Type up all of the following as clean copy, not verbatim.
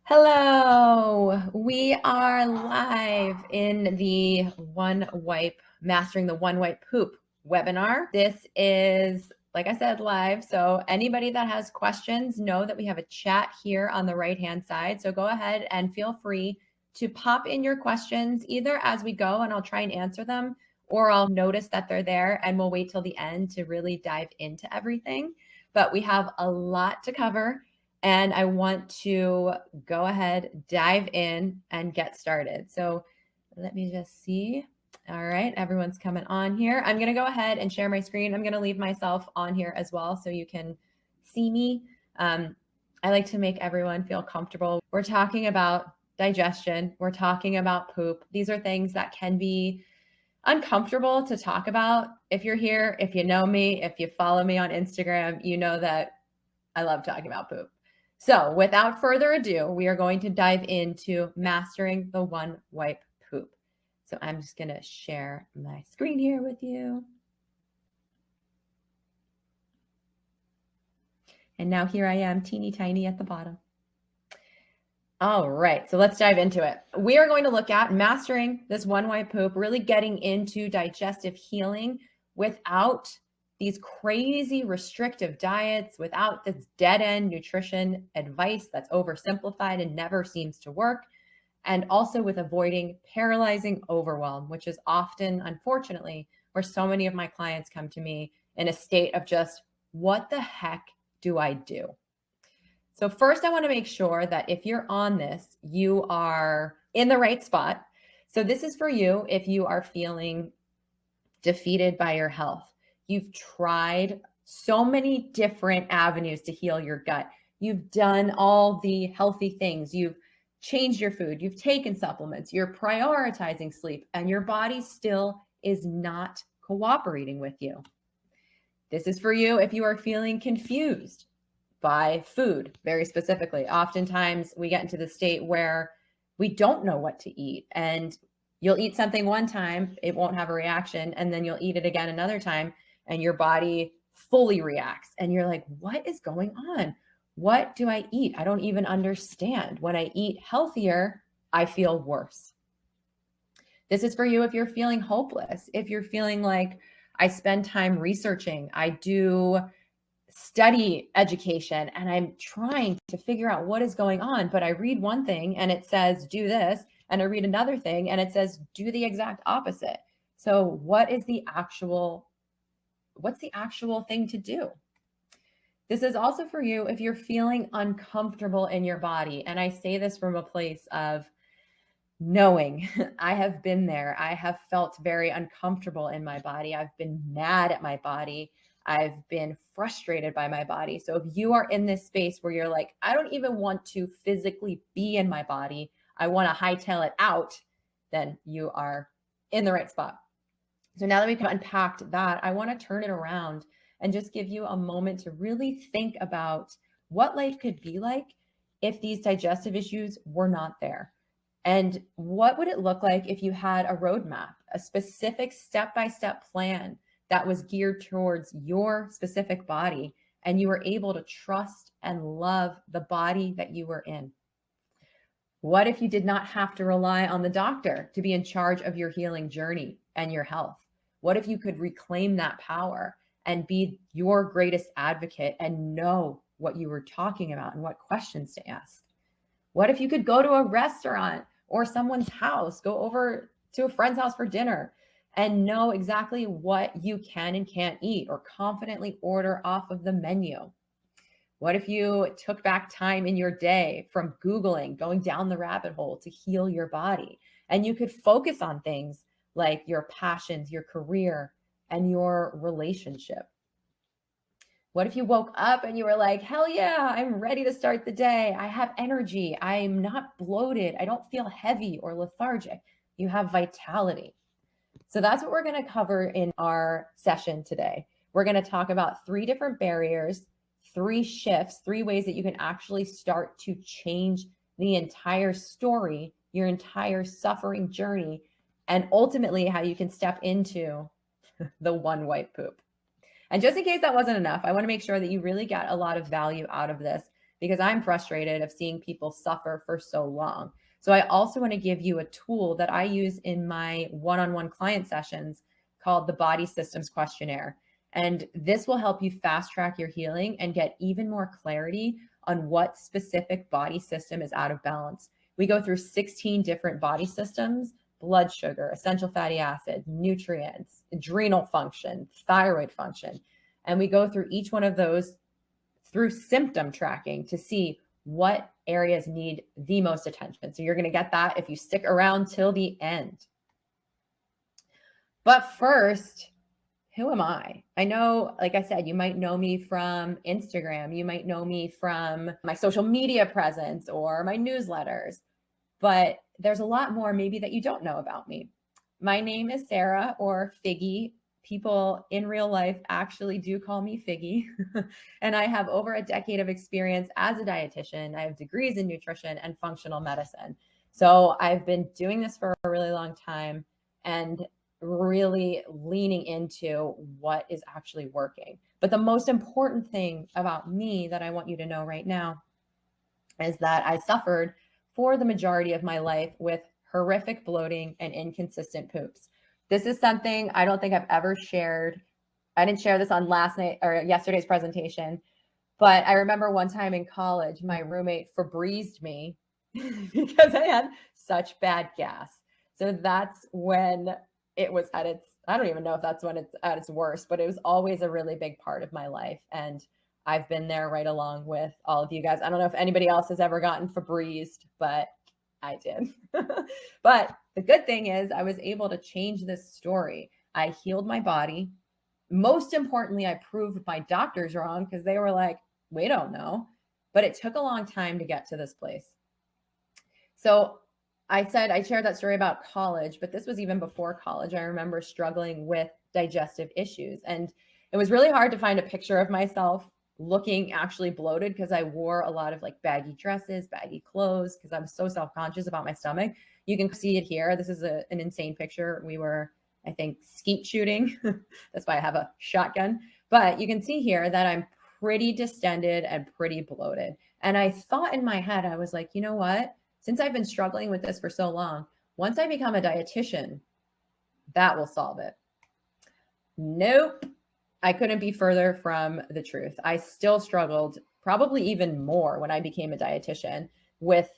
Hello, we are live in the Mastering the One Wipe Poop webinar. This is, like I said, live. So anybody that has questions, know that we have a chat here on the right-hand side. So go ahead and feel free to pop in your questions either as we go and I'll try and answer them, or I'll notice that they're there and we'll wait till the end to really dive into everything. But we have a lot to cover. And I want to go ahead, dive in and get started. So let me just see. All right, everyone's coming on here. I'm going to go ahead and share my screen. I'm going to leave myself on here as well so you can see me. I like to make everyone feel comfortable. We're talking about digestion. We're talking about poop. These are things that can be uncomfortable to talk about. If you're here, if you know me, if you follow me on Instagram, you know that I love talking about poop. So without further ado, we are going to dive into mastering the one wipe poop. So I'm just going to share my screen here with you. And now here I am, teeny tiny at the bottom. All right, so let's dive into it. We are going to look at mastering this one wipe poop, really getting into digestive healing without these crazy restrictive diets, without this dead-end nutrition advice that's oversimplified and never seems to work, and also with avoiding paralyzing overwhelm, which is often, unfortunately, where so many of my clients come to me in a state of just, what the heck do I do? So first, I want to make sure that if you're on this, you are in the right spot. So this is for you if you are feeling defeated by your health. You've tried so many different avenues to heal your gut. You've done all the healthy things. You've changed your food. You've taken supplements. You're prioritizing sleep, and your body still is not cooperating with you. This is for you if you are feeling confused by food, very specifically. Oftentimes we get into the state where we don't know what to eat, and you'll eat something one time, it won't have a reaction, and then you'll eat it again another time, and your body fully reacts. And you're like, what is going on? What do I eat? I don't even understand. When I eat healthier, I feel worse. This is for you if you're feeling hopeless, if you're feeling like, I spend time researching, I do study education, and I'm trying to figure out what is going on, but I read one thing and it says, do this, and I read another thing and it says, do the exact opposite. So what's the actual thing to do? This is also for you if you're feeling uncomfortable in your body. And I say this from a place of knowing. I have been there. I have felt very uncomfortable in my body. I've been mad at my body. I've been frustrated by my body. So if you are in this space where you're like, I don't even want to physically be in my body, I want to hightail it out, then you are in the right spot. So now that we've unpacked that, I want to turn it around and just give you a moment to really think about what life could be like if these digestive issues were not there. And what would it look like if you had a roadmap, a specific step-by-step plan that was geared towards your specific body, and you were able to trust and love the body that you were in? What if you did not have to rely on the doctor to be in charge of your healing journey and your health? What if you could reclaim that power and be your greatest advocate and know what you were talking about and what questions to ask? What if you could go to a restaurant or someone's house, go over to a friend's house for dinner and know exactly what you can and can't eat, or confidently order off of the menu? What if you took back time in your day from Googling, going down the rabbit hole to heal your body, and you could focus on things like your passions, your career, and your relationship? What if you woke up and you were like, hell yeah, I'm ready to start the day. I have energy. I'm not bloated. I don't feel heavy or lethargic. You have vitality. So that's what we're going to cover in our session today. We're going to talk about 3 different barriers, 3 shifts, 3 ways that you can actually start to change the entire story, your entire suffering journey, and ultimately how you can step into the one wipe poop. And just in case that wasn't enough, I want to make sure that you really get a lot of value out of this. because I'm frustrated of seeing people suffer for so long. So I also want to give you a tool that I use in my one-on-one client sessions called the Body Systems Questionnaire. And this will help you fast track your healing and get even more clarity on what specific body system is out of balance. We go through 16 different body systems: blood sugar, essential fatty acids, nutrients, adrenal function, thyroid function. And we go through each one of those through symptom tracking to see what areas need the most attention. So you're going to get that if you stick around till the end. But first, who am I? I know, like I said, you might know me from Instagram. You might know me from my social media presence or my newsletters, but there's a lot more maybe that you don't know about me. My name is Sarah, or Figgy. People in real life actually do call me Figgy. And I have over a decade of experience as a dietitian. I have degrees in nutrition and functional medicine. So I've been doing this for a really long time and really leaning into what is actually working. But the most important thing about me that I want you to know right now is that I suffered for the majority of my life with horrific bloating and inconsistent poops. This is something I don't think I've ever shared. I didn't share this on last night or yesterday's presentation, but I remember one time in college, my roommate Febrezed me because I had such bad gas. So that's when it was at its, I don't even know if that's when it's at its worst, but it was always a really big part of my life. And I've been there right along with all of you guys. I don't know if anybody else has ever gotten Febrezed, but I did. But the good thing is I was able to change this story. I healed my body. Most importantly, I proved my doctors wrong because they were like, we don't know. But it took a long time to get to this place. So I shared that story about college, but this was even before college. I remember struggling with digestive issues. And it was really hard to find a picture of myself looking actually bloated because I wore a lot of like baggy dresses, baggy clothes, because I was so self-conscious about my stomach. You can see it here. This is an insane picture. We were, I think, skeet shooting. That's why I have a shotgun. But you can see here that I'm pretty distended and pretty bloated. And I thought in my head, I was like, you know what? Since I've been struggling with this for so long, once I become a dietitian, that will solve it. Nope. I couldn't be further from the truth. I still struggled, probably even more when I became a dietitian, with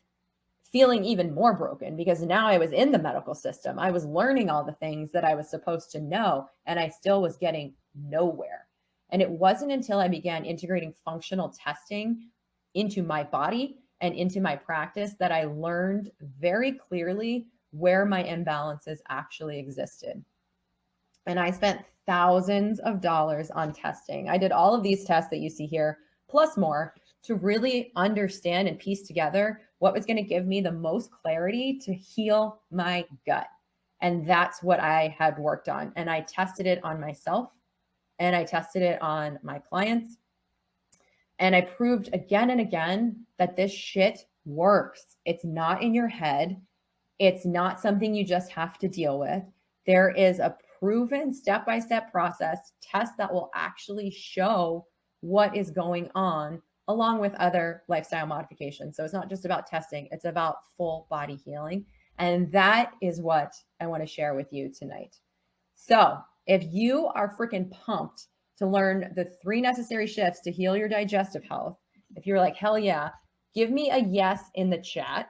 feeling even more broken because now I was in the medical system. I was learning all the things that I was supposed to know, and I still was getting nowhere. And it wasn't until I began integrating functional testing into my body and into my practice that I learned very clearly where my imbalances actually existed. And I spent thousands of dollars on testing. I did all of these tests that you see here, plus more, to really understand and piece together what was going to give me the most clarity to heal my gut. And that's what I had worked on. And I tested it on myself, and I tested it on my clients. And I proved again and again that this shit works. It's not in your head. It's not something you just have to deal with. There is a proven step-by-step process test that will actually show what is going on, along with other lifestyle modifications. So it's not just about testing, it's about full body healing. And that is what I want to share with you tonight. So if you are freaking pumped to learn the 3 necessary shifts to heal your digestive health, if you're like, hell yeah, give me a yes in the chat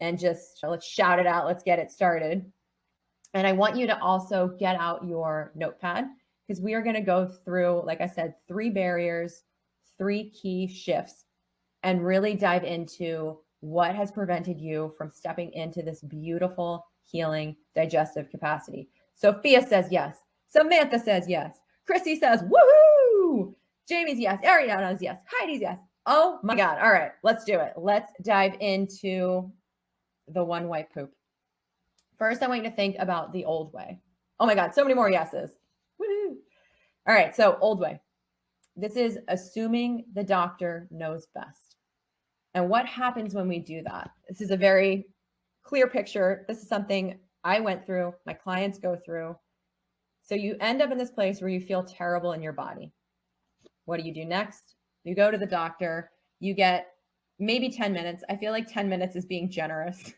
and just let's shout it out. Let's get it started. And I want you to also get out your notepad because we are going to go through, like I said, 3 barriers, 3 key shifts, and really dive into what has prevented you from stepping into this beautiful healing digestive capacity. Sophia says yes. Samantha says yes. Chrissy says woohoo. Jamie's yes. Ariana's yes. Heidi's yes. Oh my God. All right, let's do it. Let's dive into the one white poop. First, I want you to think about the old way. Oh my God, so many more yeses. Woo-hoo. All right, so old way. This is assuming the doctor knows best. And what happens when we do that? This is a very clear picture. This is something I went through, my clients go through. So you end up in this place where you feel terrible in your body. What do you do next? You go to the doctor, you get maybe 10 minutes. I feel like 10 minutes is being generous.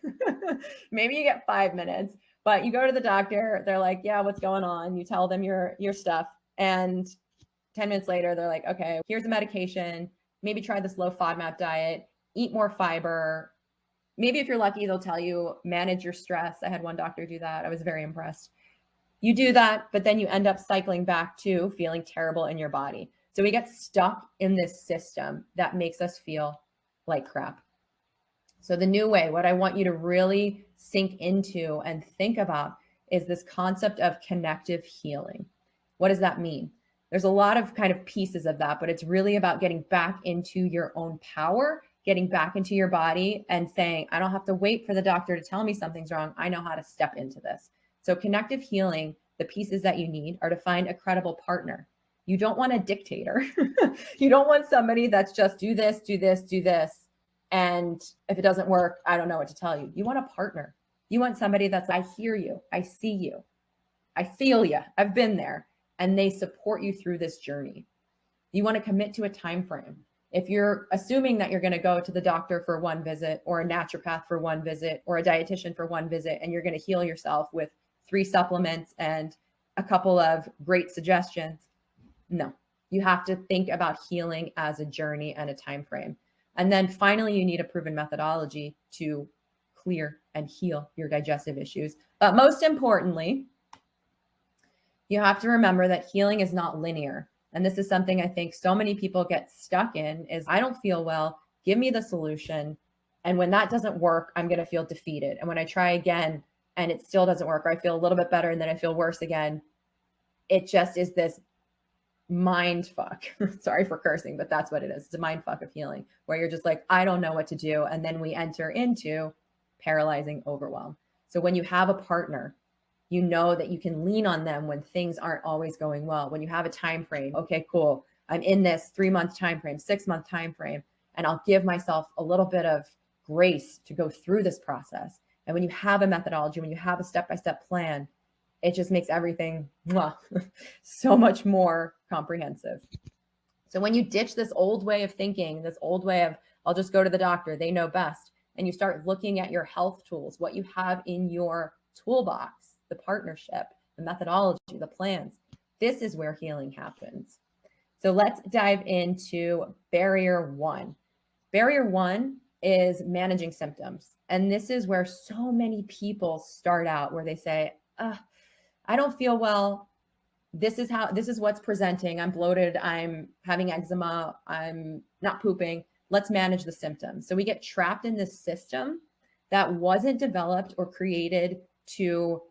Maybe you get 5 minutes, but you go to the doctor, they're like, yeah, what's going on? You tell them your stuff. And 10 minutes later, they're like, okay, here's a medication. Maybe try this low FODMAP diet, eat more fiber. Maybe if you're lucky, they'll tell you manage your stress. I had one doctor do that. I was very impressed. You do that, but then you end up cycling back to feeling terrible in your body. So we get stuck in this system that makes us feel like crap. So the new way, what I want you to really sink into and think about is this concept of connective healing. What does that mean? There's a lot of kind of pieces of that, but it's really about getting back into your own power, getting back into your body and saying, I don't have to wait for the doctor to tell me something's wrong. I know how to step into this. So connective healing, the pieces that you need are to find a credible partner. You don't want a dictator. You don't want somebody that's just do this, do this, do this. And if it doesn't work, I don't know what to tell you. You want a partner. You want somebody that's, I hear you. I see you. I feel you. I've been there. And they support you through this journey. You want to commit to a time frame. If you're assuming that you're going to go to the doctor for one visit or a naturopath for one visit or a dietitian for one visit, and you're going to heal yourself with 3 supplements and a couple of great suggestions, no, you have to think about healing as a journey and a time frame. And then finally, you need a proven methodology to clear and heal your digestive issues. But most importantly, you have to remember that healing is not linear. And this is something I think so many people get stuck in is I don't feel well, give me the solution. And when that doesn't work, I'm going to feel defeated. And when I try again and it still doesn't work, or I feel a little bit better and then I feel worse again, it just is this mind fuck. Sorry for cursing, but that's what it is. It's a mind fuck of healing where you're just like, I don't know what to do. And then we enter into paralyzing overwhelm. So when you have a partner, you know that you can lean on them when things aren't always going well. When you have a time frame, okay, cool. I'm in this 3-month time frame, 6-month time frame, and I'll give myself a little bit of grace to go through this process. And when you have a methodology, when you have a step-by-step plan, it just makes everything so much more comprehensive. So when you ditch this old way of thinking, this old way of, I'll just go to the doctor, they know best, and you start looking at your health tools, what you have in your toolbox, the partnership, the methodology, the plans, this is where healing happens. So let's dive into barrier 1. Barrier 1 is managing symptoms. And this is where so many people start out, where they say, I don't feel well. This is what's presenting. I'm bloated. I'm having eczema. I'm not pooping. Let's manage the symptoms. So we get trapped in this system that wasn't developed or created to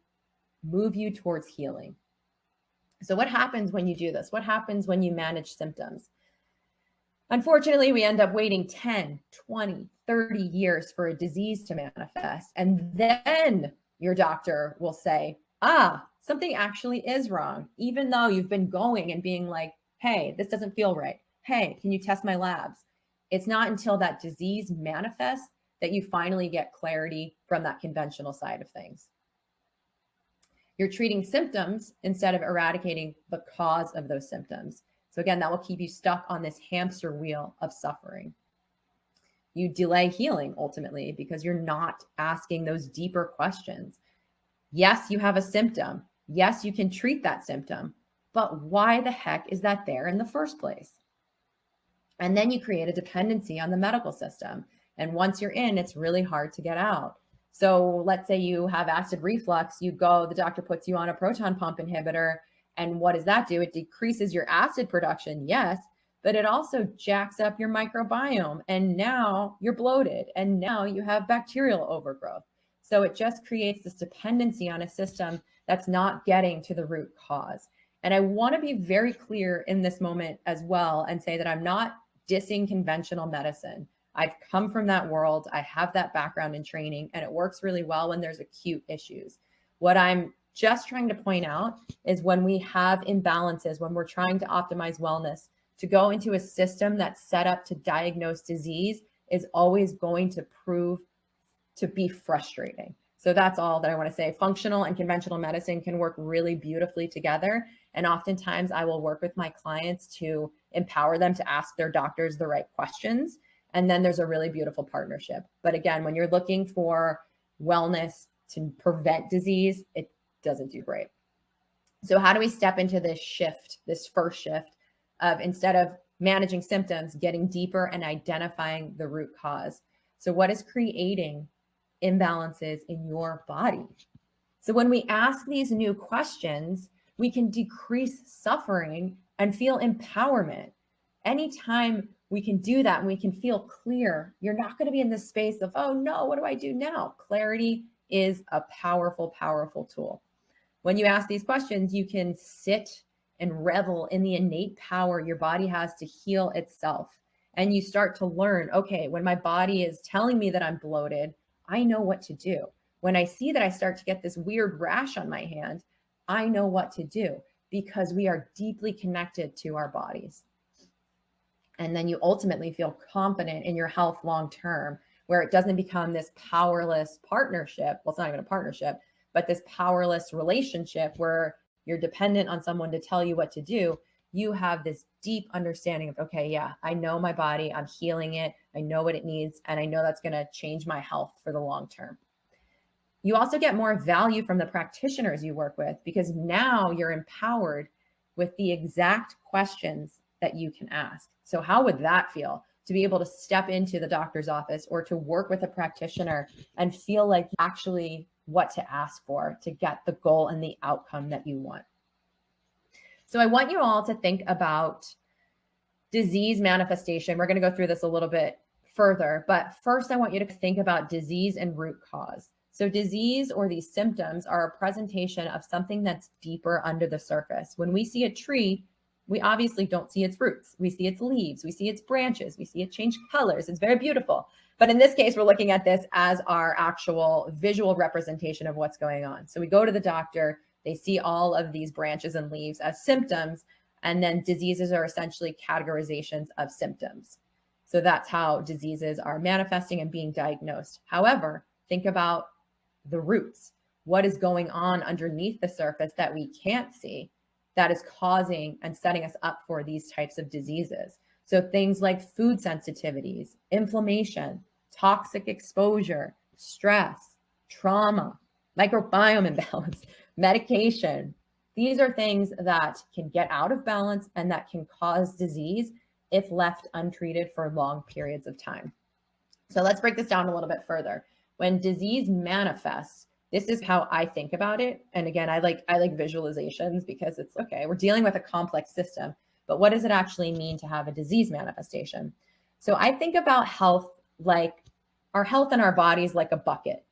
move you towards healing. So what happens when you do this? What happens when you manage symptoms? Unfortunately, we end up waiting 10, 20, 30 years for a disease to manifest. And then your doctor will say, something actually is wrong, even though you've been going and being like, hey, this doesn't feel right. Hey, can you test my labs? It's not until that disease manifests that you finally get clarity from that conventional side of things. You're treating symptoms instead of eradicating the cause of those symptoms. So again, that will keep you stuck on this hamster wheel of suffering. You delay healing ultimately because you're not asking those deeper questions. Yes, you have a symptom. Yes, you can treat that symptom, but why the heck is that there in the first place? And then you create a dependency on the medical system. And once you're in, it's really hard to get out. So let's say you have acid reflux, the doctor puts you on a proton pump inhibitor. And what does that do? It decreases your acid production, yes, but it also jacks up your microbiome. And now you're bloated and now you have bacterial overgrowth. So it just creates this dependency on a system that's not getting to the root cause. And I want to be very clear in this moment as well and say that I'm not dissing conventional medicine. I've come from that world. I have that background in training, and it works really well when there's acute issues. What I'm just trying to point out is when we have imbalances, when we're trying to optimize wellness, to go into a system that's set up to diagnose disease is always going to prove to be frustrating. So that's all that I want to say. Functional and conventional medicine can work really beautifully together. And oftentimes I will work with my clients to empower them to ask their doctors the right questions And then there's a really beautiful partnership. But again, when you're looking for wellness to prevent disease, it doesn't do great. So how do we step into this shift, this first shift of, instead of managing symptoms, getting deeper and identifying the root cause? So what is creating imbalances in your body? So when we ask these new questions, we can decrease suffering and feel empowerment. Anytime we can do that and we can feel clear, you're not going to be in this space of, oh no, what do I do now? Clarity is a powerful, powerful tool. When you ask these questions, you can sit and revel in the innate power your body has to heal itself. And you start to learn, okay, when my body is telling me that I'm bloated, I know what to do. When I see that I start to get this weird rash on my hand, I know what to do, because we are deeply connected to our bodies. And then you ultimately feel confident in your health long term, where it doesn't become this powerless partnership. Well, it's not even a partnership, but this powerless relationship where you're dependent on someone to tell you what to do. You have this deep understanding of, okay, yeah, I know my body, I'm healing it, I know what it needs, and I know that's going to change my health for the long term. You also get more value from the practitioners you work with, because now you're empowered with the exact questions that you can ask. So how would that feel, to be able to step into the doctor's office or to work with a practitioner and feel like actually what to ask for to get the goal and the outcome that you want? So I want you all to think about disease manifestation. We're going to go through this a little bit further, but first I want you to think about disease and root cause. So disease, or these symptoms, are a presentation of something that's deeper under the surface. When we see a tree, we obviously don't see its roots. We see its leaves, we see its branches, we see it change colors. It's very beautiful. But in this case, we're looking at this as our actual visual representation of what's going on. So we go to the doctor, they see all of these branches and leaves as symptoms, and then diseases are essentially categorizations of symptoms. So that's how diseases are manifesting and being diagnosed. However, think about the roots. What is going on underneath the surface that we can't see that is causing and setting us up for these types of diseases? So things like food sensitivities, inflammation, toxic exposure, stress, trauma, microbiome imbalance, medication. These are things that can get out of balance and that can cause disease if left untreated for long periods of time. So let's break this down a little bit further. When disease manifests, this is how I think about it. And again, I like visualizations, because it's okay, we're dealing with a complex system, but what does it actually mean to have a disease manifestation? So I think about health like our health in our bodies like a bucket.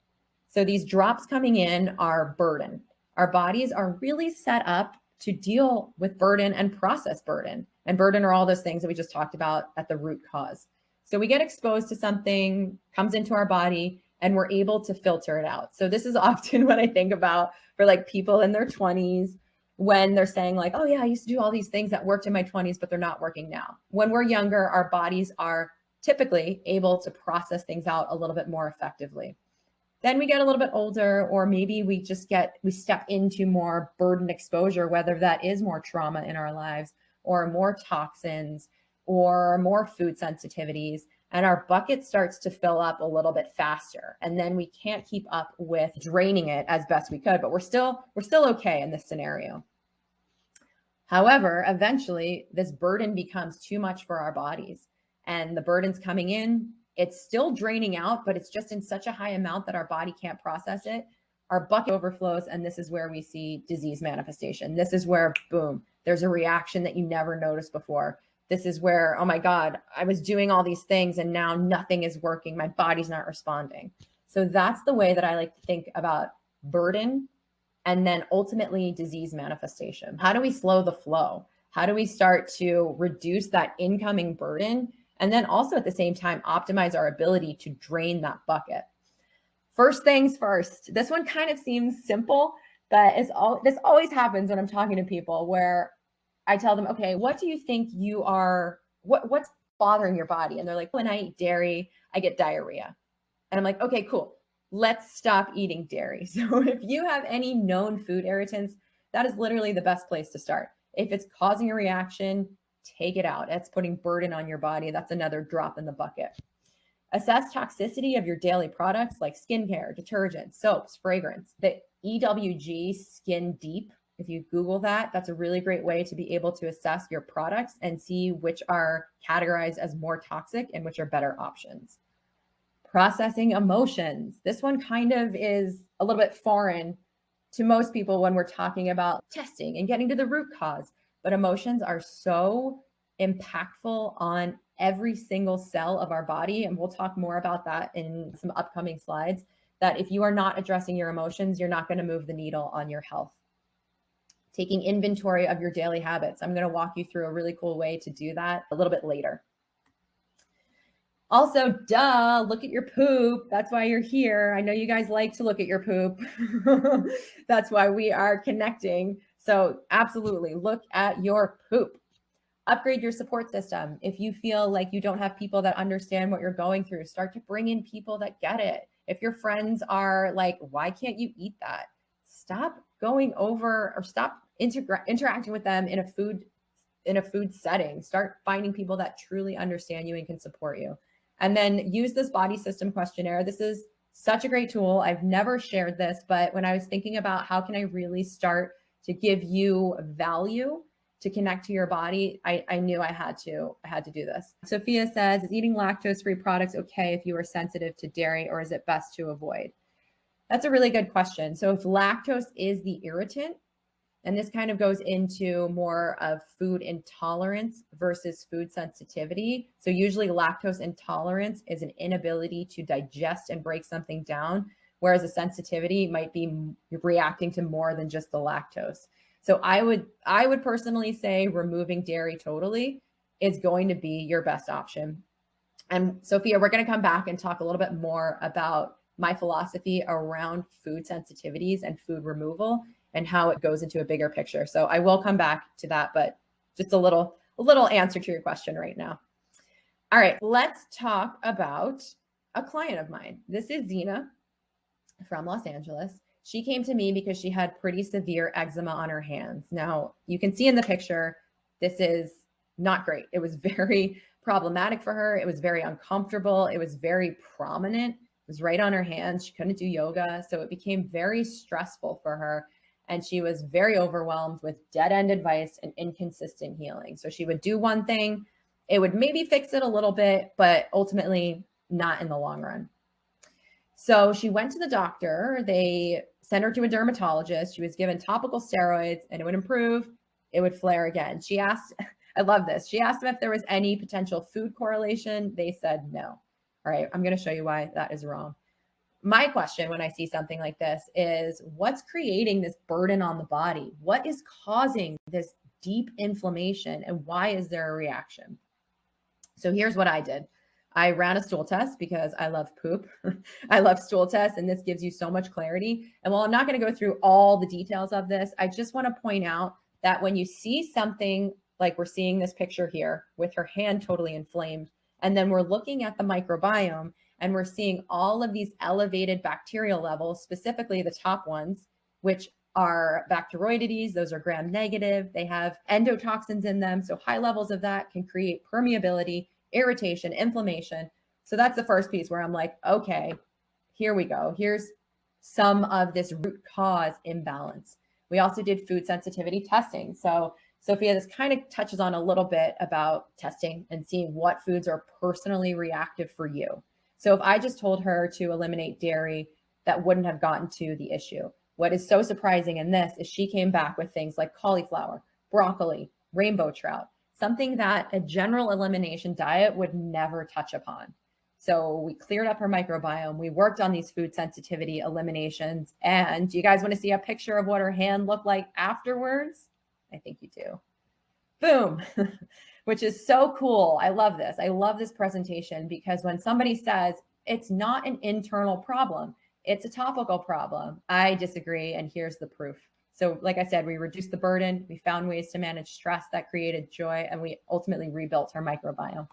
So these drops coming in are burden. Our bodies are really set up to deal with burden and process burden. And burden are all those things that we just talked about at the root cause. So we get exposed to something, comes into our body, and we're able to filter it out. So this is often what I think about for like people in their 20s, when they're saying like, oh yeah, I used to do all these things that worked in my 20s, but they're not working now. When we're younger, our bodies are typically able to process things out a little bit more effectively. Then we get a little bit older, or maybe we step into more burden exposure, whether that is more trauma in our lives, or more toxins, or more food sensitivities. And our bucket starts to fill up a little bit faster. And then we can't keep up with draining it as best we could, but we're still okay in this scenario. However, eventually this burden becomes too much for our bodies, and the burden's coming in, it's still draining out, but it's just in such a high amount that our body can't process it. Our bucket overflows, and this is where we see disease manifestation. This is where, boom, there's a reaction that you never noticed before. This is where, oh my God, I was doing all these things and now nothing is working. My body's not responding. So that's the way that I like to think about burden, and then ultimately disease manifestation. How do we slow the flow? How do we start to reduce that incoming burden? And then also at the same time, optimize our ability to drain that bucket. First things first, this one kind of seems simple, but this always happens when I'm talking to people, where I tell them, okay, what do you think you are, what's bothering your body? And they're like, when I eat dairy, I get diarrhea. And I'm like, okay, cool. Let's stop eating dairy. So if you have any known food irritants, that is literally the best place to start. If it's causing a reaction, take it out. That's putting burden on your body. That's another drop in the bucket. Assess toxicity of your daily products like skincare, detergents, soaps, fragrance. The EWG Skin Deep, if you Google that, that's a really great way to be able to assess your products and see which are categorized as more toxic and which are better options. Processing emotions. This one kind of is a little bit foreign to most people when we're talking about testing and getting to the root cause, but emotions are so impactful on every single cell of our body. And we'll talk more about that in some upcoming slides, that if you are not addressing your emotions, you're not going to move the needle on your health. Taking inventory of your daily habits. I'm going to walk you through a really cool way to do that a little bit later. Also, look at your poop. That's why you're here. I know you guys like to look at your poop. That's why we are connecting. So absolutely look at your poop. Upgrade your support system. If you feel like you don't have people that understand what you're going through, start to bring in people that get it. If your friends are like, why can't you eat that? Stop going over or stop interacting with them in a food setting. Start finding people that truly understand you and can support you. And then use this body system questionnaire. This is such a great tool. I've never shared this, but when I was thinking about how can I really start to give you value to connect to your body, I knew I had to do this. Sophia says, is eating lactose-free products okay if you are sensitive to dairy, or is it best to avoid? That's a really good question. So if lactose is the irritant, and this kind of goes into more of food intolerance versus food sensitivity. So usually lactose intolerance is an inability to digest and break something down, whereas a sensitivity might be reacting to more than just the lactose. So I would personally say removing dairy totally is going to be your best option. And Sophia, we're going to come back and talk a little bit more about my philosophy around food sensitivities and food removal and how it goes into a bigger picture. So I will come back to that, but just a little answer to your question right now. All right, let's talk about a client of mine. This is Zena from Los Angeles. She came to me because she had pretty severe eczema on her hands. Now, you can see in the picture, this is not great. It was very problematic for her. It was very uncomfortable. It was very prominent. It was right on her hands. She couldn't do yoga. So it became very stressful for her. And she was very overwhelmed with dead-end advice and inconsistent healing. So she would do one thing, it would maybe fix it a little bit, but ultimately not in the long run. So she went to the doctor. They sent her to a dermatologist. She was given topical steroids and it would improve. It would flare again. She asked, I love this. She asked them if there was any potential food correlation. They said no. All right, I'm going to show you why that is wrong. My question when I see something like this is, what's creating this burden on the body? What is causing this deep inflammation and why is there a reaction? So here's what I did. I ran a stool test because I love poop. I love stool tests, and this gives you so much clarity. And while I'm not going to go through all the details of this, I just want to point out that when you see something like we're seeing this picture here with her hand totally inflamed, and then we're looking at the microbiome and we're seeing all of these elevated bacterial levels, specifically the top ones, which are Bacteroidetes. Those are gram negative. They have endotoxins in them. So high levels of that can create permeability, irritation, inflammation. So that's the first piece where I'm like, okay, here we go. Here's some of this root cause imbalance. We also did food sensitivity testing. So Sophia, this kind of touches on a little bit about testing and seeing what foods are personally reactive for you. So if I just told her to eliminate dairy, that wouldn't have gotten to the issue. What is so surprising in this is she came back with things like cauliflower, broccoli, rainbow trout, something that a general elimination diet would never touch upon. So we cleared up her microbiome. We worked on these food sensitivity eliminations. And do you guys want to see a picture of what her hand looked like afterwards? I think you do. Boom, which is so cool. I love this. I love this presentation because when somebody says it's not an internal problem, it's a topical problem, I disagree. And here's the proof. So like I said, we reduced the burden. We found ways to manage stress that created joy, and we ultimately rebuilt our microbiome.